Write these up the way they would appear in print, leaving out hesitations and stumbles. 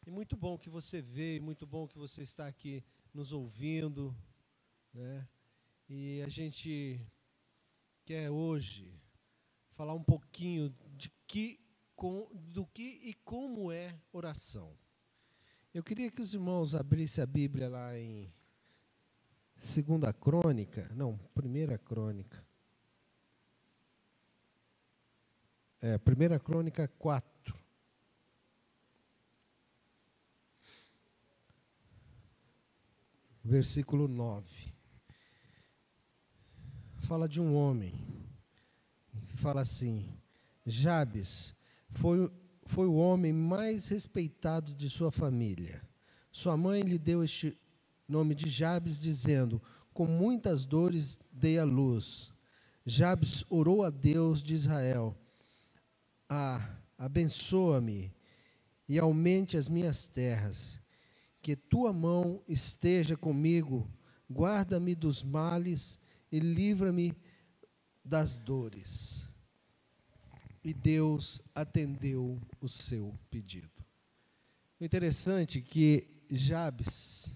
E muito bom que você veio, muito bom que você está aqui nos ouvindo, né? E a gente quer hoje falar um pouquinho do que e como é oração. Eu queria que os irmãos abrissem a Bíblia lá em Primeira Crônica. Primeira Crônica 4. Versículo 9. Fala de um homem. Fala assim: Jabes foi o homem mais respeitado de sua família. Sua mãe lhe deu este nome de Jabes, dizendo: com muitas dores dei à luz. Jabes orou a Deus de Israel: abençoa-me e aumente as minhas terras. Que tua mão esteja comigo, guarda-me dos males e livra-me das dores. E Deus atendeu o seu pedido. O interessante é que Jabes,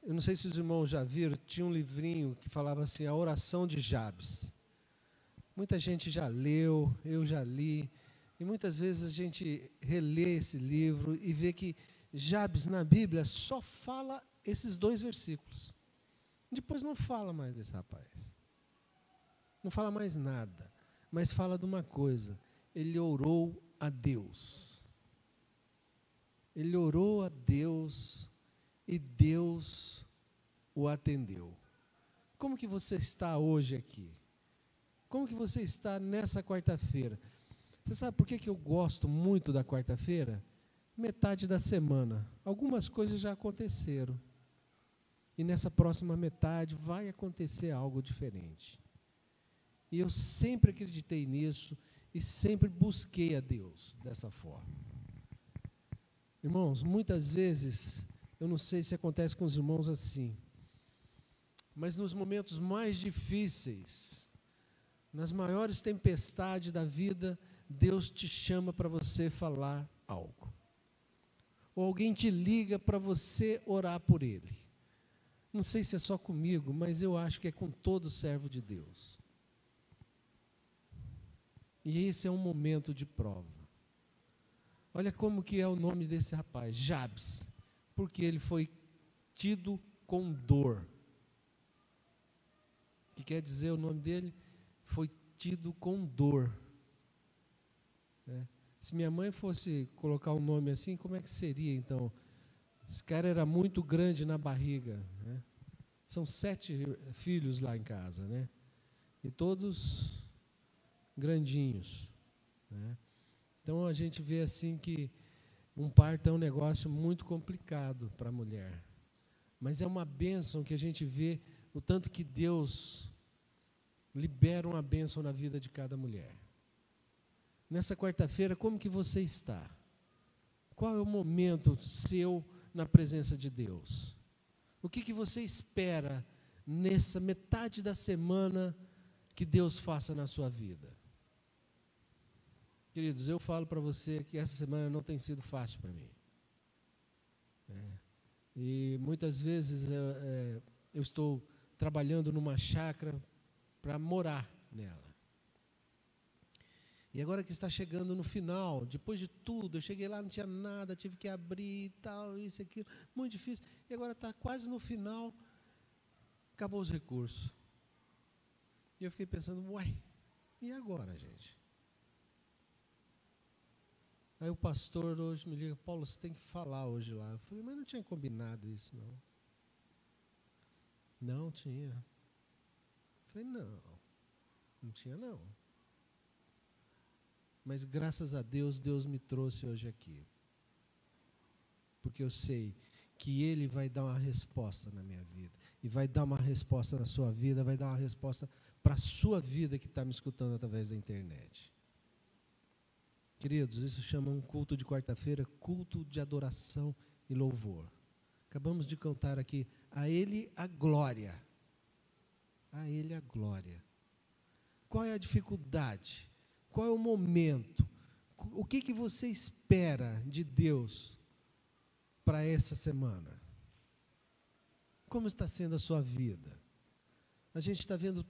eu não sei se os irmãos já viram, tinha um livrinho que falava assim, a oração de Jabes. Muita gente já leu, eu já li, e muitas vezes a gente relê esse livro e vê que Jabes na Bíblia só fala esses 2 versículos. Depois não fala mais desse rapaz. Não fala mais nada. Mas fala de uma coisa: ele orou a Deus. Ele orou a Deus e Deus o atendeu. Como que você está hoje aqui? Como que você está nessa quarta-feira? Você sabe por que eu gosto muito da quarta-feira? Metade da semana. Algumas coisas já aconteceram. E nessa próxima metade vai acontecer algo diferente. E eu sempre acreditei nisso e sempre busquei a Deus dessa forma. Irmãos, muitas vezes, eu não sei se acontece com os irmãos assim, mas nos momentos mais difíceis, nas maiores tempestades da vida, Deus te chama para você falar algo. Ou alguém te liga para você orar por ele. Não sei se é só comigo, mas eu acho que é com todo servo de Deus. E esse é um momento de prova. Olha como que é o nome desse rapaz, Jabes, porque ele foi tido com dor. O que quer dizer o nome dele? Foi tido com dor. Se minha mãe fosse colocar um nome assim, como é que seria então? Esse cara era muito grande na barriga, né? São 7 filhos lá em casa, né? E todos grandinhos, né? Então a gente vê assim que um parto é um negócio muito complicado para a mulher, mas é uma bênção que a gente vê o tanto que Deus libera uma bênção na vida de cada mulher. Nessa quarta-feira, como que você está? Qual é o momento seu na presença de Deus? O que você espera nessa metade da semana que Deus faça na sua vida? Queridos, eu falo para você que essa semana não tem sido fácil para mim. E muitas vezes eu estou trabalhando numa chácara para morar nela. E agora que está chegando no final, depois de tudo, eu cheguei lá, não tinha nada, tive que abrir e tal, isso e aquilo, muito difícil. E agora está quase no final, acabou os recursos. E eu fiquei pensando, uai, e agora, gente? Aí o pastor hoje me liga, Paulo, você tem que falar hoje lá. Eu falei, mas não tinha combinado isso, não. Não tinha. Eu falei, não tinha não. Mas graças a Deus, Deus me trouxe hoje aqui. Porque eu sei que Ele vai dar uma resposta na minha vida. E vai dar uma resposta na sua vida, vai dar uma resposta para a sua vida que está me escutando através da internet. Queridos, isso chama um culto de quarta-feira, culto de adoração e louvor. Acabamos de cantar aqui, a Ele a glória. A Ele a glória. Qual é a dificuldade? Qual é o momento? o que você espera de Deus para essa semana? Como está sendo a sua vida? A gente está vendo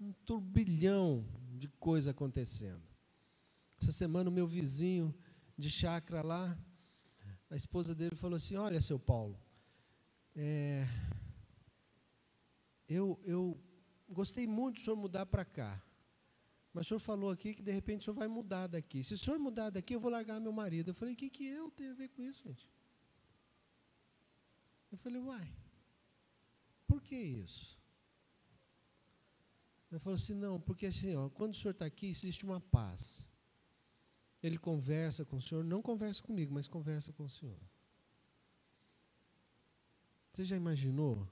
um turbilhão de coisa acontecendo. Essa semana o meu vizinho de chácara lá, a esposa dele falou assim: olha, seu Paulo, eu gostei muito do senhor mudar para cá, mas o senhor falou aqui que de repente o senhor vai mudar daqui. Se o senhor mudar daqui, eu vou largar meu marido. Eu falei: o que eu tenho a ver com isso, gente? Eu falei: uai, por que isso? Ele falou assim: não, porque assim, ó, quando o senhor está aqui, existe uma paz. Ele conversa com o senhor, não conversa comigo, mas conversa com o senhor. Você já imaginou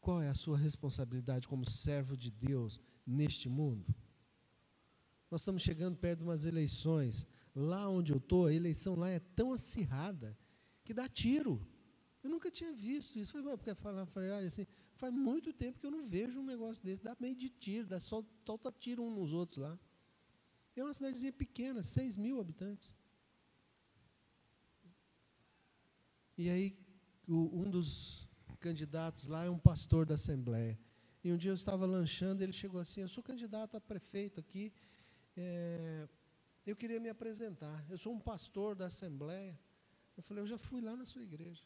qual é a sua responsabilidade como servo de Deus neste mundo? Nós estamos chegando perto de umas eleições. Lá onde eu estou, a eleição lá é tão acirrada que dá tiro. Eu nunca tinha visto isso. Falei assim, faz muito tempo que eu não vejo um negócio desse. Dá meio de tiro, solta tiro uns nos outros lá. É uma cidadezinha pequena, 6 mil habitantes. E aí, um dos candidatos lá é um pastor da Assembleia. E um dia eu estava lanchando, ele chegou assim: eu sou candidato a prefeito aqui, eu queria me apresentar. Eu sou um pastor da Assembleia. Eu falei: eu já fui lá na sua igreja.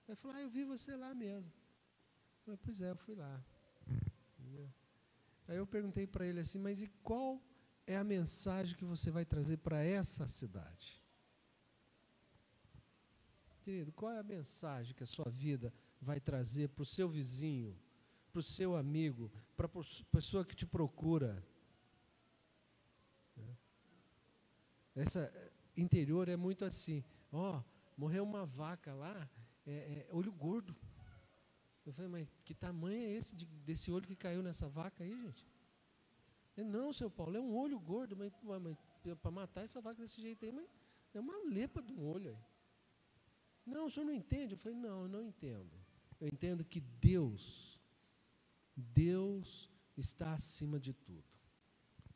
Ele falou: eu vi você lá mesmo. Eu falei: pois é, eu fui lá. Entendeu? Aí eu perguntei para ele assim: mas e qual é a mensagem que você vai trazer para essa cidade? Querido, qual é a mensagem que a sua vida vai trazer para o seu vizinho, para o seu amigo, para a pessoa que te procura? Essa interior é muito assim: morreu uma vaca lá, olho gordo. Eu falei: mas que tamanho é esse desse olho que caiu nessa vaca aí, gente? Ele: não, seu Paulo, é um olho gordo, mas para matar essa vaca desse jeito aí, mas é uma lepa de um olho aí. Não, o senhor não entende? Eu falei: não, eu não entendo. Eu entendo que Deus está acima de tudo.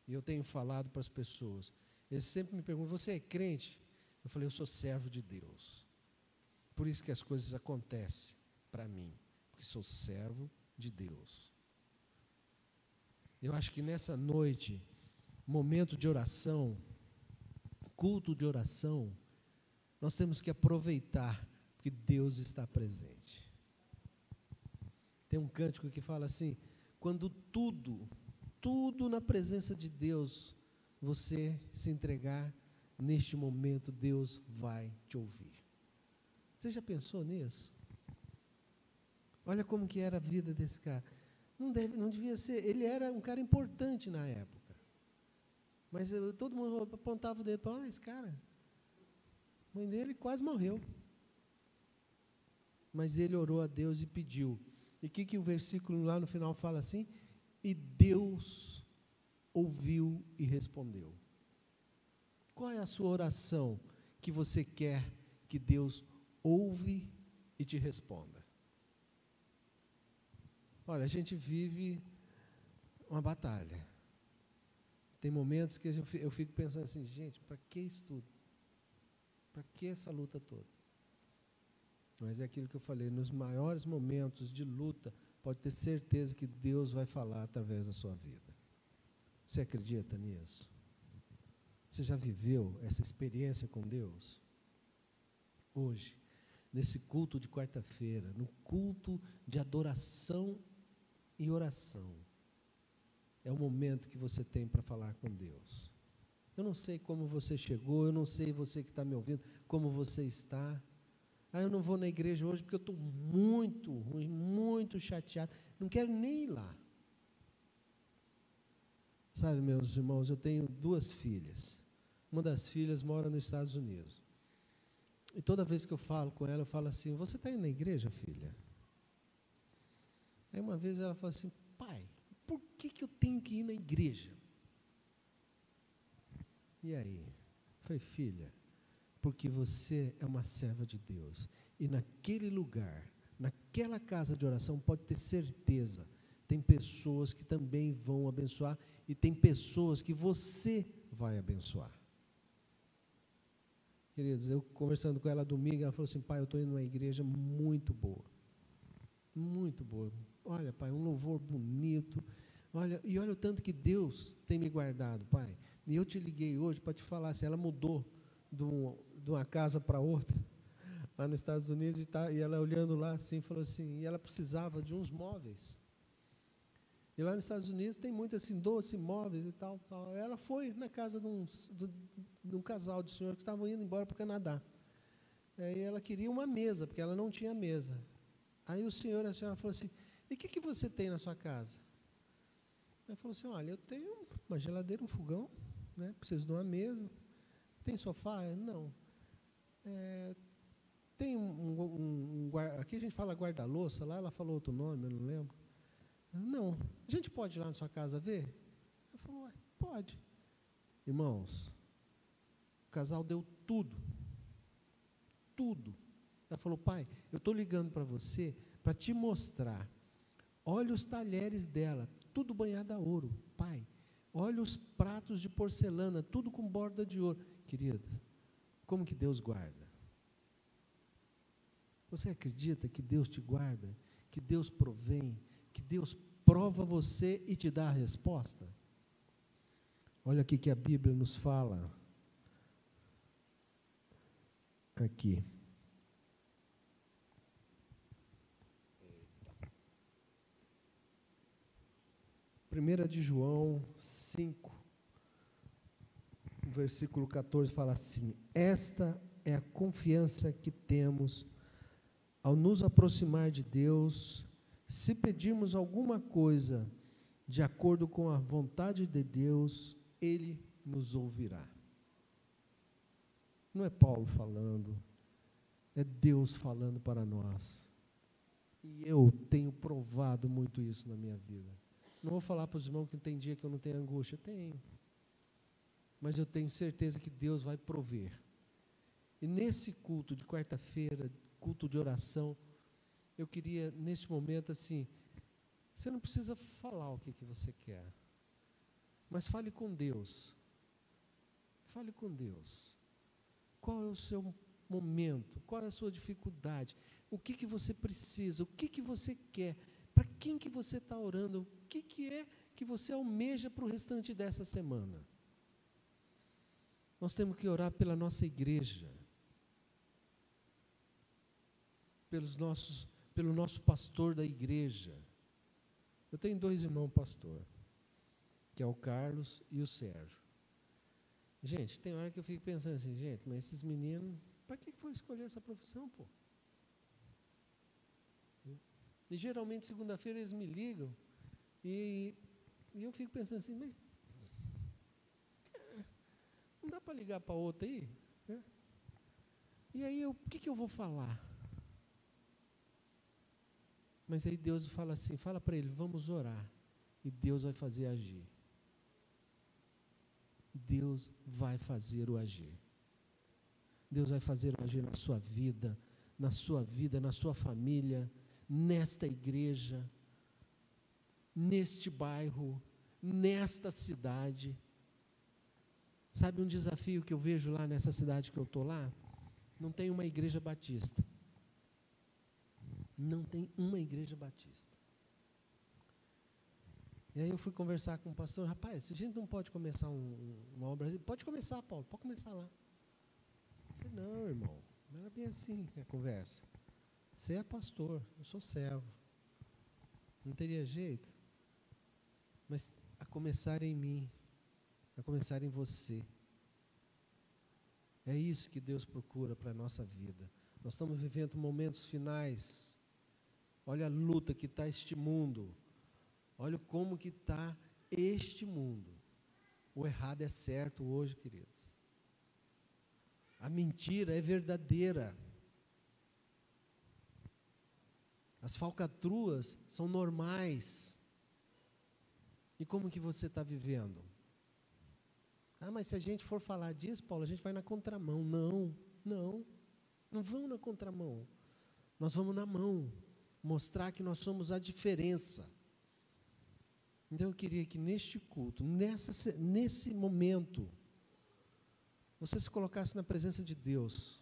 E eu tenho falado para as pessoas, eles sempre me perguntam: você é crente? Eu falei: eu sou servo de Deus. Por isso que as coisas acontecem para mim, porque sou servo de Deus. Eu acho que nessa noite, momento de oração, culto de oração, nós temos que aproveitar que Deus está presente. Tem um cântico que fala assim: quando tudo na presença de Deus, você se entregar, neste momento Deus vai te ouvir. Você já pensou nisso? Olha como que era a vida desse cara. Não devia ser, ele era um cara importante na época. Mas todo mundo apontava o dedo para: olha esse cara. A mãe dele quase morreu. Mas ele orou a Deus e pediu. E o que o versículo lá no final fala assim? E Deus ouviu e respondeu. Qual é a sua oração que você quer que Deus ouve e te responda? Olha, a gente vive uma batalha. Tem momentos que eu fico pensando assim: gente, para que isso tudo? Para que essa luta toda? Mas é aquilo que eu falei: nos maiores momentos de luta, pode ter certeza que Deus vai falar através da sua vida. Você acredita nisso? Você já viveu essa experiência com Deus? Hoje, nesse culto de quarta-feira, no culto de adoração e oração, é o momento que você tem para falar com Deus. Eu não sei como você chegou, eu não sei você que está me ouvindo, como você está. Eu não vou na igreja hoje porque eu estou muito ruim, muito chateado, não quero nem ir lá. Sabe, meus irmãos, eu tenho 2 filhas. Uma das filhas mora nos Estados Unidos. E toda vez que eu falo com ela, eu falo assim: você está indo na igreja, filha? Aí uma vez ela falou assim: pai, por que eu tenho que ir na igreja? E aí? Eu falei: filha, porque você é uma serva de Deus. E naquele lugar, naquela casa de oração, pode ter certeza, tem pessoas que também vão abençoar, e tem pessoas que você vai abençoar. Queridos, eu conversando com ela domingo, ela falou assim, pai, eu estou indo numa igreja muito boa. Muito boa. Olha, pai, um louvor bonito. Olha o tanto que Deus tem me guardado, pai. E eu te liguei hoje para te falar, assim, ela mudou de uma casa para outra, lá nos Estados Unidos, e ela olhando lá assim, falou assim, e ela precisava de uns móveis. E lá nos Estados Unidos tem muito assim, doce, móveis e tal. Ela foi na casa de um casal de senhor que estavam indo embora para o Canadá. Aí ela queria uma mesa, porque ela não tinha mesa. Aí o senhor e a senhora falou assim, e o que você tem na sua casa? Ela falou assim, olha, eu tenho uma geladeira, um fogão, né, preciso de uma mesa. Tem sofá? Não. Tem aqui a gente fala guarda-louça, lá ela falou outro nome, eu não lembro. Não, a gente pode ir lá na sua casa ver? Ela falou, pode. Irmãos, o casal deu tudo. Tudo. Ela falou, pai, eu estou ligando para você para te mostrar. Olha os talheres dela, tudo banhado a ouro. Pai, olha os pratos de porcelana, tudo com borda de ouro. Queridos, como que Deus guarda? Você acredita que Deus te guarda? Que Deus provém? Que Deus prova você e te dá a resposta? Olha aqui que a Bíblia nos fala. Aqui. Primeira de João 5, versículo 14, fala assim, esta é a confiança que temos ao nos aproximar de Deus, se pedirmos alguma coisa de acordo com a vontade de Deus, Ele nos ouvirá. Não é Paulo falando, é Deus falando para nós. E eu tenho provado muito isso na minha vida. Não vou falar para os irmãos que tem dia que eu não tenho angústia, tenho. Mas eu tenho certeza que Deus vai prover. E nesse culto de quarta-feira, culto de oração, eu queria, nesse momento, assim, você não precisa falar o que você quer, mas fale com Deus. Fale com Deus. Qual é o seu momento? Qual é a sua dificuldade? O que você precisa? O que você quer? Para quem que você está orando? O que é que você almeja para o restante dessa semana? Nós temos que orar pela nossa igreja, pelo nosso pastor da igreja. Eu tenho 2 irmãos pastor, que é o Carlos e o Sérgio. Gente, tem hora que eu fico pensando assim, gente, mas esses meninos, para que foram escolher essa profissão, pô? E geralmente, segunda-feira, eles me ligam e eu fico pensando assim, mas não dá para ligar para outra aí? Né? E aí, o que eu vou falar? Mas aí Deus fala assim, fala para ele, vamos orar. E Deus vai fazer agir. Deus vai fazer o agir. Deus vai fazer o agir na sua vida, na sua família, nesta igreja, neste bairro, nesta cidade. Sabe um desafio que eu vejo lá nessa cidade que eu estou lá? Não tem uma igreja batista. Não tem uma igreja batista. E aí eu fui conversar com o pastor, rapaz, a gente não pode começar uma obra, pode começar, Paulo, pode começar lá. Eu falei, não, irmão, não era bem assim a conversa. Você é pastor, eu sou servo. Não teria jeito. Mas a começar em mim, a começar em você. É isso que Deus procura para a nossa vida. Nós estamos vivendo momentos finais. Olha a luta que está este mundo. Olha como que está este mundo. O errado é certo hoje, queridos. A mentira é verdadeira. As falcatruas são normais. E como que você está vivendo? Ah, mas se a gente for falar disso, Paulo, a gente vai na contramão. Não vamos na contramão. Nós vamos na mão, mostrar que nós somos a diferença. Então eu queria que neste culto, nesse momento, você se colocasse na presença de Deus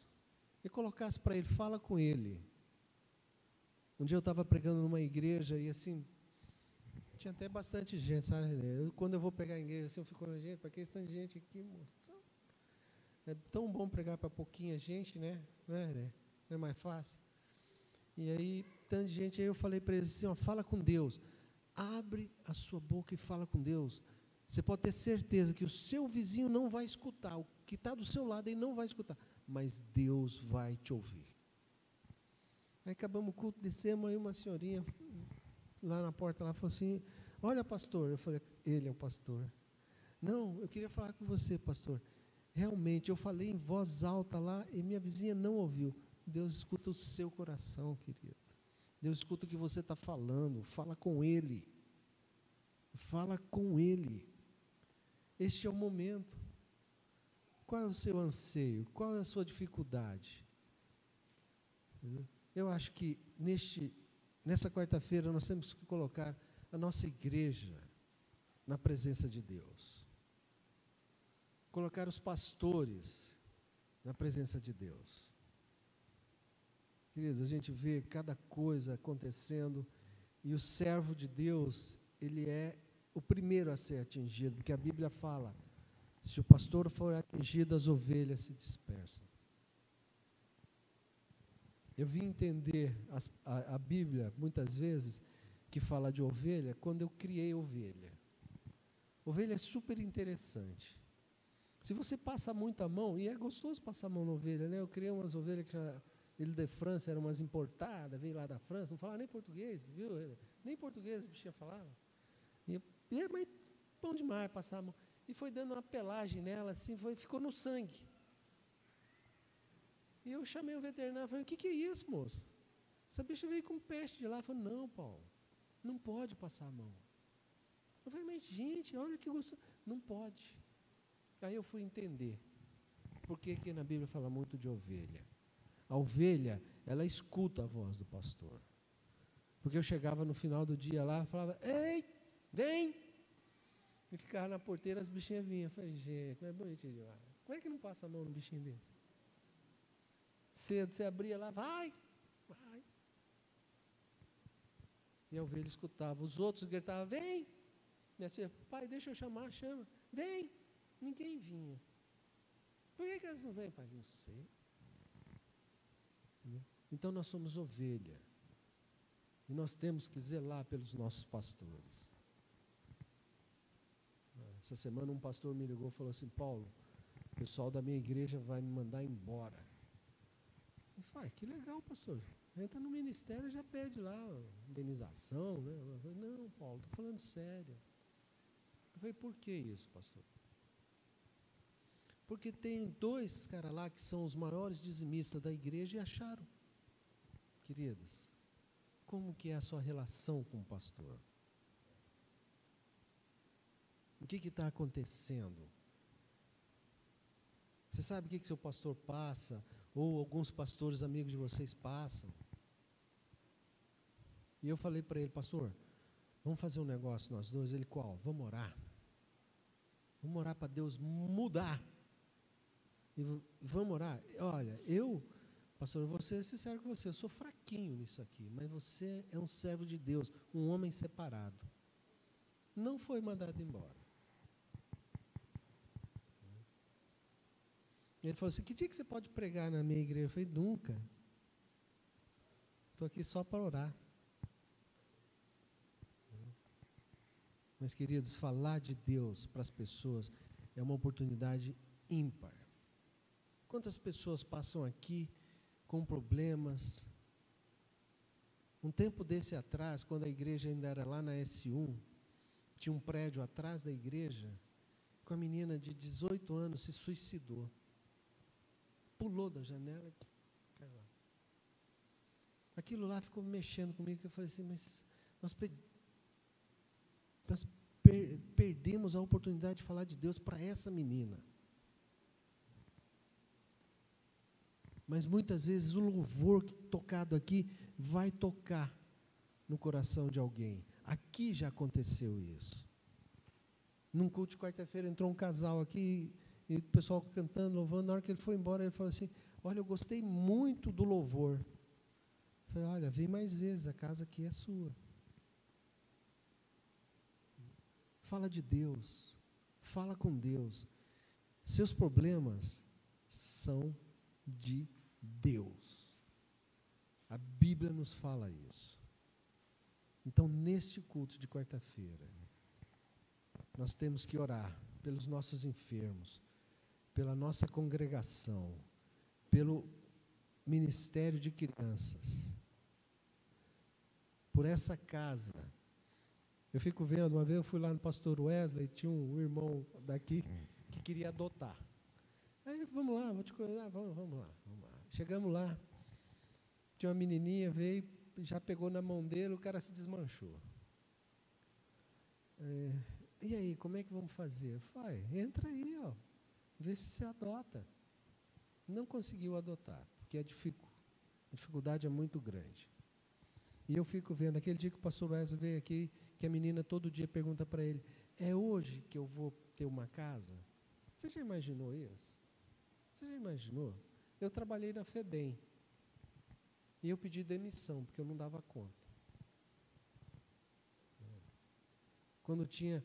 e colocasse para Ele, fala com Ele. Um dia eu estava pregando numa igreja e assim, tinha até bastante gente, sabe? Quando eu vou pregar em igreja, assim, eu fico olhando, gente, para que esse tanto de gente aqui, moço? É tão bom pregar para pouquinha gente, né? Não é mais fácil? E aí, tanto de gente, aí eu falei para eles assim, ó, fala com Deus. Abre a sua boca e fala com Deus. Você pode ter certeza que o seu vizinho não vai escutar, o que está do seu lado ele não vai escutar, mas Deus vai te ouvir. Aí acabamos o culto, descemos, aí uma senhorinha lá na porta, ela falou assim, olha pastor, eu falei, ele é o pastor. Não, eu queria falar com você, pastor. Realmente, eu falei em voz alta lá e minha vizinha não ouviu. Deus escuta o seu coração, querido. Deus escuta o que você está falando, fala com Ele. Fala com Ele. Este é o momento. Qual é o seu anseio? Qual é a sua dificuldade? Eu acho que nessa quarta-feira nós temos que colocar a nossa igreja na presença de Deus. Colocar os pastores na presença de Deus. Queridos, a gente vê cada coisa acontecendo e o servo de Deus, ele é o primeiro a ser atingido, porque a Bíblia fala, se o pastor for atingido, as ovelhas se dispersam. Eu vim entender a Bíblia, muitas vezes, que fala de ovelha, quando eu criei ovelha. Ovelha é super interessante. Se você passa muito a mão, e é gostoso passar a mão na ovelha, né? Eu criei umas ovelhas que ele de França, eram umas importadas, veio lá da França, não falava nem português, viu? Nem português o bichinho falava. Mas bom demais passar a mão. E foi dando uma pelagem nela, assim, ficou no sangue. E eu chamei o veterinário, falei, o que é isso, moço? Essa bicha veio com peste de lá. Eu falei, não, Paulo, não pode passar a mão. Eu falei, mas gente, olha que gostoso. Não pode. Aí eu fui entender por que na Bíblia fala muito de ovelha. A ovelha, ela escuta a voz do pastor. Porque eu chegava no final do dia lá, falava, ei, vem! E ficava na porteira, as bichinhas vinham. Eu falei, gente, não é bonitinho demais. Como é que não passa a mão num bichinho desse? Cedo, você abria lá, vai! E a ovelha escutava. Os outros gritavam, vem! Minha filha, pai, deixa eu chamar, chama. Vem! Ninguém vinha. Por que elas não vêm, pai? Não sei. Então nós somos ovelha. E nós temos que zelar pelos nossos pastores. Essa semana um pastor me ligou e falou assim, Paulo, o pessoal da minha igreja vai me mandar embora. Eu falei, que legal, pastor. Entra no ministério e já pede lá indenização, né? Eu falei, não, Paulo, estou falando sério. Eu falei, por que isso, pastor? Porque tem 2 caras lá que são os maiores dizimistas da igreja e acharam. Queridos, como que é a sua relação com o pastor? O que está acontecendo? Você sabe o que seu pastor passa? Ou alguns pastores amigos de vocês passam? E eu falei para ele, pastor, vamos fazer um negócio nós dois? Ele, qual? Vamos orar. Vamos orar para Deus mudar. E vamos orar. Olha, pastor, eu vou ser sincero com você, eu sou fraquinho nisso aqui, mas você é um servo de Deus, um homem separado. Não foi mandado embora. Ele falou assim, que dia que você pode pregar na minha igreja? Eu falei, nunca. Estou aqui só para orar. Mas, queridos, falar de Deus para as pessoas é uma oportunidade ímpar. Quantas pessoas passam aqui com problemas? Um tempo desse atrás, quando a igreja ainda era lá na S1, tinha um prédio atrás da igreja, com a menina de 18 anos se suicidou. Pulou da janela e caiu lá. Aquilo lá ficou mexendo comigo, que eu falei assim, mas nós perdemos a oportunidade de falar de Deus para essa menina. Mas muitas vezes o louvor tocado aqui vai tocar no coração de alguém. Aqui já aconteceu isso. Num culto de quarta-feira entrou um casal aqui E o pessoal cantando, louvando. Na hora que ele foi embora, ele falou assim: olha, eu gostei muito do louvor. Eu falei: olha, vem mais vezes, a casa aqui é sua. Fala de Deus, fala com Deus. Seus problemas são de Deus. A Bíblia nos fala isso. Então, neste culto de quarta-feira, nós temos que orar pelos nossos enfermos, pela nossa congregação, pelo ministério de crianças, por essa casa. Eu fico vendo, uma vez eu fui lá no pastor Wesley, tinha um irmão daqui que queria adotar. Aí, vamos lá, vou te convidar, vamos lá. Chegamos lá, tinha uma menininha, veio, já pegou na mão dele, o cara se desmanchou. E aí, como é que vamos fazer? Eu falei: entra aí, ó, vê se você adota. Não conseguiu adotar, porque a dificuldade é muito grande. E eu fico vendo, aquele dia que o pastor Wesley veio aqui, que a menina todo dia pergunta para ele: é hoje que eu vou ter uma casa? Você já imaginou isso? Você já imaginou? Eu trabalhei na FEBEM, e eu pedi demissão, porque eu não dava conta. Quando tinha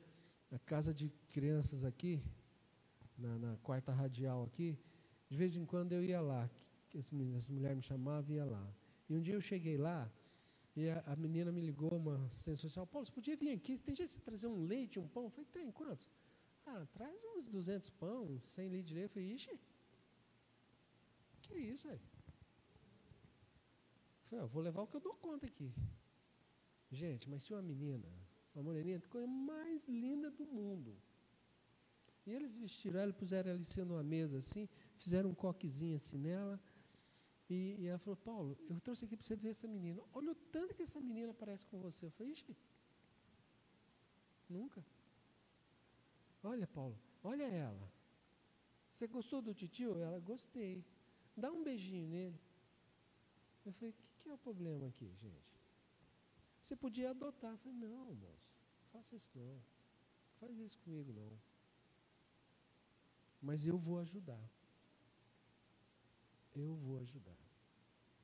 a casa de crianças aqui, na quarta radial aqui, de vez em quando eu ia lá, que as mulheres me chamavam e ia lá. E um dia eu cheguei lá, e a menina me ligou, uma assistente social: Paulo, você podia vir aqui, tem jeito de trazer um leite, um pão? Eu falei: tem, quantos? Traz uns 200 pão, 100 litros de leite. Eu falei: ixi, que isso aí? Eu falei: vou levar o que eu dou conta aqui. Gente, mas tinha uma menina, uma moreninha, a coisa mais linda do mundo. E eles vestiram ela, puseram ela em cima de uma mesa assim, fizeram um coquezinho assim nela, e ela falou: Paulo, eu trouxe aqui para você ver essa menina. Olha o tanto que essa menina parece com você. Eu falei: ixi, nunca. Olha, Paulo, olha ela. Você gostou do titio? Ela: gostei. Dá um beijinho nele. Eu falei: o que é o problema aqui, gente? Você podia adotar. Eu falei: não, moço, não faça isso não. Não faz isso comigo não. Mas eu vou ajudar. Eu vou ajudar.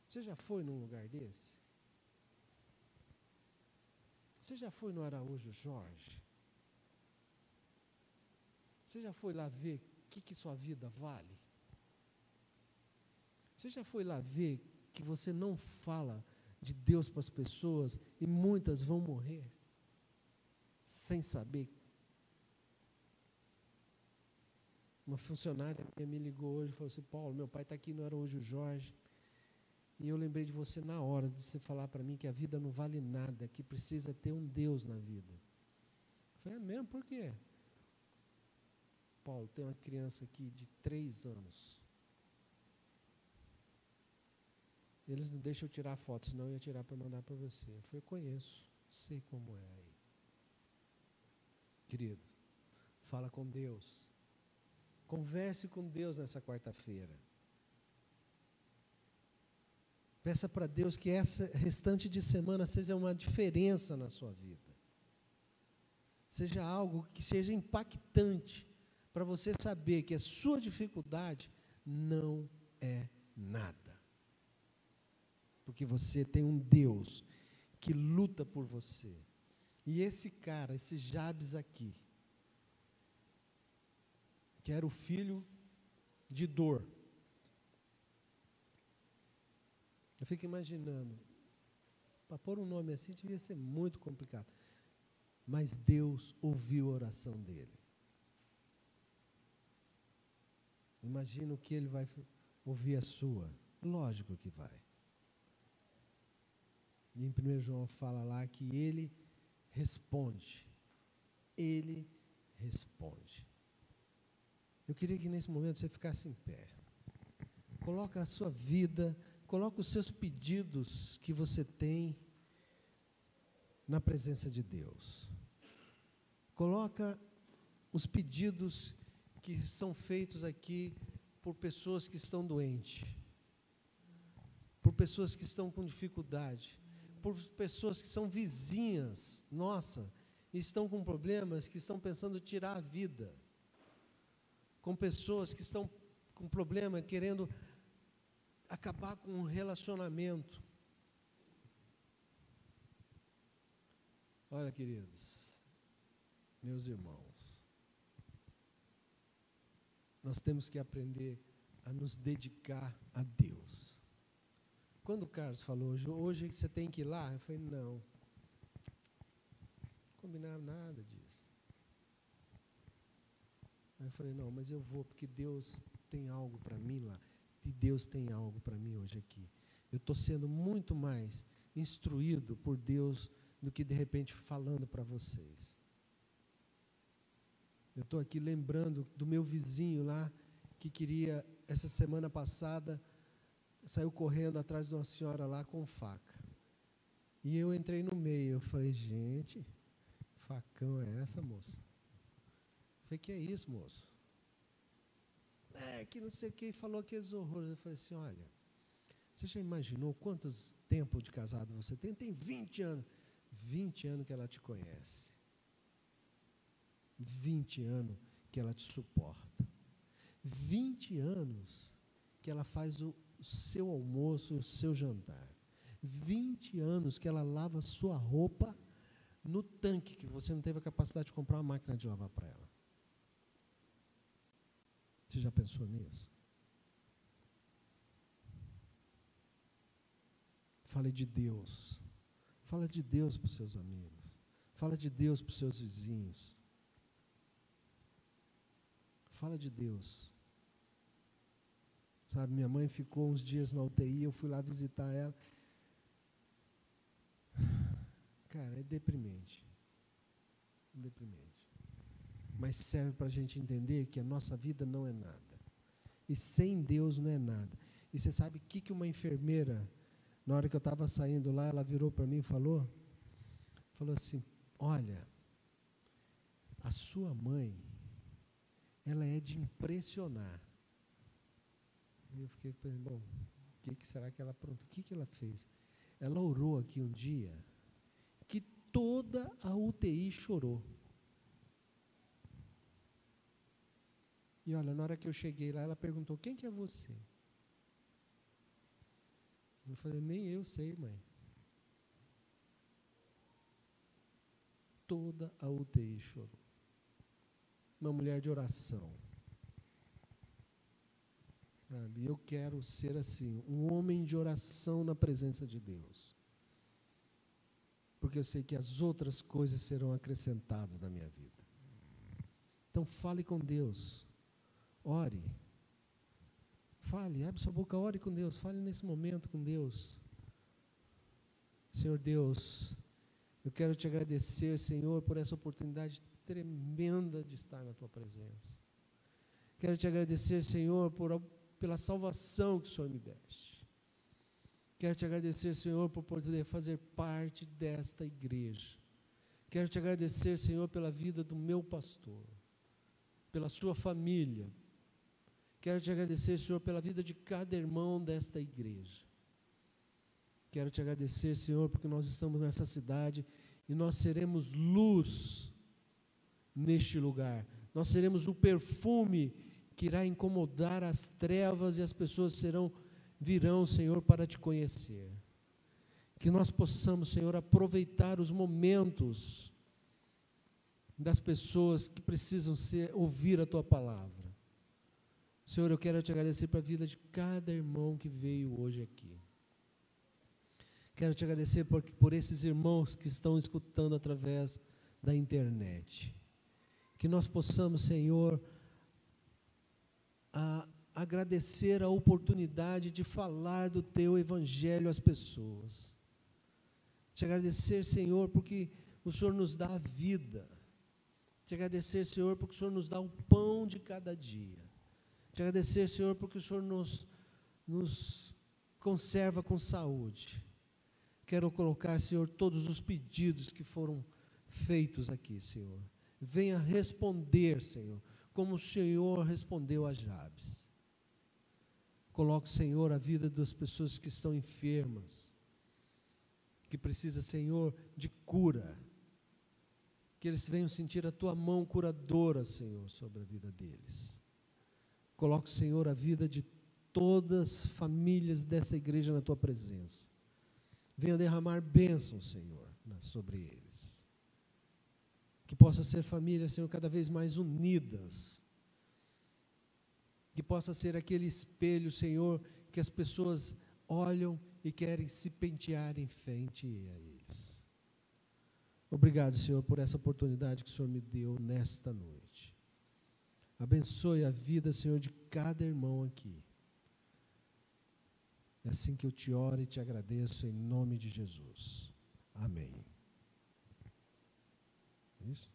Você já foi num lugar desse? Você já foi no Araújo Jorge? Você já foi lá ver o que sua vida vale? Você já foi lá ver que você não fala de Deus para as pessoas e muitas vão morrer sem saber? Uma funcionária minha me ligou hoje e falou assim: Paulo, meu pai está aqui no Araújo Jorge, e eu lembrei de você na hora de você falar para mim que a vida não vale nada, que precisa ter um Deus na vida. Eu falei: é mesmo? Por quê? Paulo, tem uma criança aqui de 3 anos. Eles não deixam eu tirar foto, senão eu ia tirar para mandar para você. Eu falei: eu conheço, sei como é aí. Querido, fala com Deus. Converse com Deus nessa quarta-feira. Peça para Deus que essa restante de semana seja uma diferença na sua vida. Seja algo que seja impactante, para você saber que a sua dificuldade não é nada. Porque você tem um Deus que luta por você. E esse cara, esse Jabes aqui, que era o filho de dor. Eu fico imaginando, para pôr um nome assim devia ser muito complicado. Mas Deus ouviu a oração dele. Imagino que ele vai ouvir a sua. Lógico que vai. E em 1 João fala lá que ele responde. Ele responde. Eu queria que nesse momento você ficasse em pé. Coloca a sua vida, coloca os seus pedidos que você tem na presença de Deus. Coloca os pedidos que são feitos aqui por pessoas que estão doentes, por pessoas que estão com dificuldade, por pessoas que são vizinhas, nossa, e estão com problemas, que estão pensando em tirar a vida. com pessoas que estão com problema, querendo acabar com um relacionamento. Olha, queridos, meus irmãos, nós temos que aprender a nos dedicar a Deus. Quando o Carlos falou, hoje você tem que ir lá, eu falei, não combinava nada disso. Aí eu falei, não, mas eu vou, porque Deus tem algo para mim lá, e Deus tem algo para mim hoje aqui. Eu estou sendo muito mais instruído por Deus do que de repente falando para vocês. Eu estou aqui lembrando do meu vizinho lá, que queria, essa semana passada, saiu correndo atrás de uma senhora lá com faca. E eu entrei no meio, eu falei, gente, facão é essa, moço? Eu falei, que é isso, moço? Que não sei o que, falou aqueles horrores. Eu falei assim, olha, você já imaginou quantos tempos de casado você tem? Tem 20 anos. 20 anos que ela te conhece. 20 anos que ela te suporta. 20 anos que ela faz o seu almoço, o seu jantar. 20 anos que ela lava a sua roupa no tanque, que você não teve a capacidade de comprar uma máquina de lavar para ela. Você já pensou nisso? Fale de Deus. Fala de Deus para os seus amigos. Fala de Deus para os seus vizinhos. Fala de Deus. Sabe, minha mãe ficou uns dias na UTI, eu fui lá visitar ela. Cara, é deprimente. Deprimente. Mas serve para a gente entender que a nossa vida não é nada. E sem Deus não é nada. E você sabe o que uma enfermeira, na hora que eu estava saindo lá, ela virou para mim e falou assim, olha, a sua mãe, ela é de impressionar. E eu fiquei pensando, bom, o que será que ela aprontou? O que ela fez? Ela orou aqui um dia, que toda a UTI chorou. E olha, na hora que eu cheguei lá, ela perguntou, quem que é você? Eu falei, nem eu sei, mãe. Toda a UTI chorou. Uma mulher de oração. Sabe? Eu quero ser assim, um homem de oração na presença de Deus. Porque eu sei que as outras coisas serão acrescentadas na minha vida. Então fale com Deus. Ore. Fale, abre sua boca, ore com Deus. Fale nesse momento com Deus. Senhor Deus, eu quero te agradecer, Senhor, por essa oportunidade tremenda de estar na tua presença. Quero te agradecer, Senhor, pela salvação que o Senhor me deste. Quero te agradecer, Senhor, por poder fazer parte desta igreja. Quero te agradecer, Senhor, pela vida do meu pastor, pela sua família. Quero te agradecer, Senhor, pela vida de cada irmão desta igreja. Quero te agradecer, Senhor, porque nós estamos nessa cidade e nós seremos luz neste lugar. Nós seremos o perfume que irá incomodar as trevas e as pessoas virão, Senhor, para te conhecer. Que nós possamos, Senhor, aproveitar os momentos das pessoas que precisam ouvir a tua palavra. Senhor, eu quero te agradecer pela vida de cada irmão que veio hoje aqui. Quero te agradecer por esses irmãos que estão escutando através da internet. Que nós possamos, Senhor, agradecer a oportunidade de falar do teu evangelho às pessoas. Te agradecer, Senhor, porque o Senhor nos dá a vida. Te agradecer, Senhor, porque o Senhor nos dá o pão de cada dia. Te agradecer, Senhor, porque o Senhor nos conserva com saúde. Quero colocar, Senhor, todos os pedidos que foram feitos aqui, Senhor. Venha responder, Senhor, como o Senhor respondeu a Jabes. Coloque, Senhor, a vida das pessoas que estão enfermas, que precisam, Senhor, de cura. Que eles venham sentir a tua mão curadora, Senhor, sobre a vida deles. coloco, Senhor, a vida de todas as famílias dessa igreja na tua presença. Venha derramar bênçãos, Senhor, sobre eles. Que possa ser famílias, Senhor, cada vez mais unidas. Que possa ser aquele espelho, Senhor, que as pessoas olham e querem se pentear em frente a eles. Obrigado, Senhor, por essa oportunidade que o Senhor me deu nesta noite. Abençoe a vida, Senhor, de cada irmão aqui. É assim que eu te oro e te agradeço em nome de Jesus. Amém. Isso?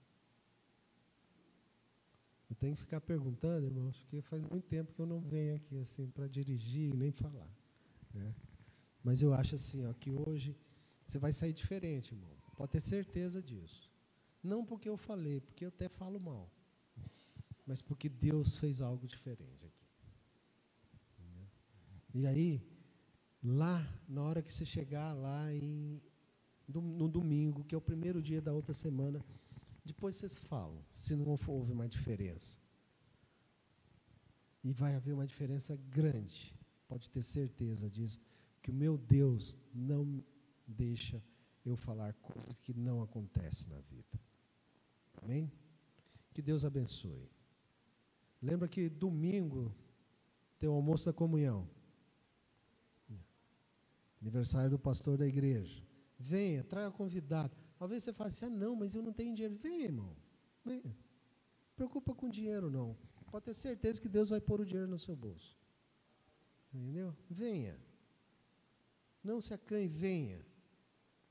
Eu tenho que ficar perguntando, irmãos, porque faz muito tempo que eu não venho aqui assim para dirigir nem falar, né? Mas eu acho assim, ó, que hoje você vai sair diferente, irmão. Pode ter certeza disso. Não porque eu falei, porque eu até falo mal, mas porque Deus fez algo diferente aqui. Entendeu? E aí, lá, na hora que você chegar lá no domingo, que é o primeiro dia da outra semana, depois vocês falam, se não houve uma diferença. E vai haver uma diferença grande, pode ter certeza disso, que o meu Deus não deixa eu falar coisas que não acontecem na vida. Amém? Que Deus abençoe. Lembra que domingo tem o almoço da comunhão. Aniversário do pastor da igreja. Venha, traga convidado. Talvez você fale assim, não, mas eu não tenho dinheiro. Venha, irmão. Venha. Não preocupa com dinheiro, não. Pode ter certeza que Deus vai pôr o dinheiro no seu bolso. Entendeu? Venha. Não se acanhe, venha.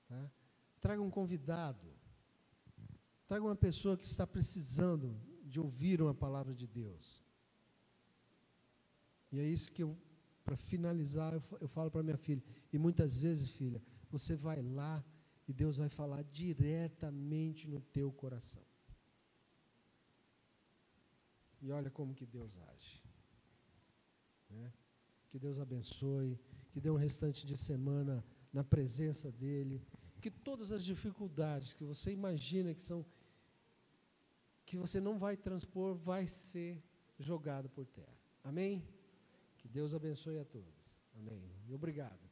Tá? Traga um convidado. Traga uma pessoa que está precisando de ouvir uma palavra de Deus. E é isso que para finalizar, eu falo para minha filha. E muitas vezes, filha, você vai lá e Deus vai falar diretamente no teu coração. E olha como que Deus age. Né? Que Deus abençoe, que dê um restante de semana na presença dEle, que todas as dificuldades que você imagina que você não vai transpor, vai ser jogado por terra. Amém? Que Deus abençoe a todos. Amém. E obrigado.